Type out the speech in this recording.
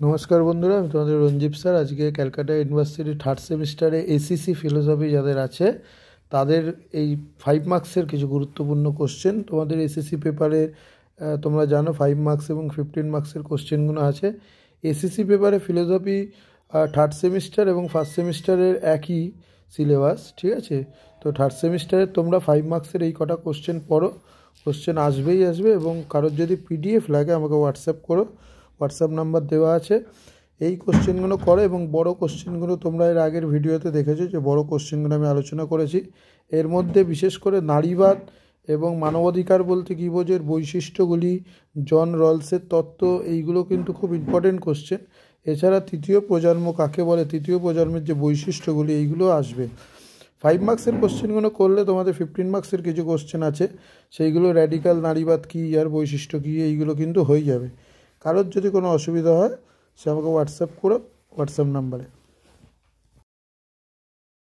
নমস্কার বন্ধুরা, আমি তোমাদের রঞ্জীব স্যার। আজকে ক্যালকাটা ইউনিভার্সিটি থার্ড সেমিস্টারে এসিসি ফিলোসফি যাদের আছে তাদের এই 5 মার্কসের কিছু গুরুত্বপূর্ণ কোশ্চেন তোমাদের এসিসি পেপারে তোমরা জানো 5 মার্কস এবং 15 মার্কসের কোশ্চেনগুলো আছে। এসিসি পেপারে ফিলোসফি থার্ড সেমিস্টার এবং ফার্স্ট সেমিস্টারের একই সিলেবাস, ঠিক আছে? তো থার্ড সেমিস্টারে তোমরা 5 মার্কসের এই কটা কোশ্চেন পড়ো, কোশ্চেন আসবেই আসবে। এবং কারোর যদি পিডিএফ লাগে আমাকে হোয়াটসঅ্যাপ করো, হোয়াটসঅ্যাপ নাম্বার দেওয়া আছে। এই কোশ্চেনগুলো করো এবং বড় কোশ্চেনগুলো তোমরা এর আগের ভিডিওতে দেখেছো যে বড় কোশ্চেনগুলো আমি আলোচনা করেছি। এর মধ্যে বিশেষ করে নারীবাদ এবং মানবাধিকার বলতে কী বোঝের বৈশিষ্ট্যগুলি, জন রলসের তত্ত্ব, এইগুলো কিন্তু খুব ইম্পর্টেন্ট কোশ্চেন। এছাড়া তৃতীয় প্রজন্ম কাকে বলে, তৃতীয় প্রজন্মের যে বৈশিষ্ট্যগুলি, এইগুলো আসবে। 5 মার্কসের কোশ্চেনগুলো করলে তোমাদের 15 মার্কসের কিছু কোশ্চেন আছে, সেইগুলো র্যাডিক্যাল নারীবাদ কী আর বৈশিষ্ট্য কী, এইগুলো কিন্তু হয়ে যাবে। কারোর যদি কোনো অসুবিধা হয় সে আমাকে হোয়াটসঅ্যাপ করো, হোয়াটসঅ্যাপ নাম্বারে।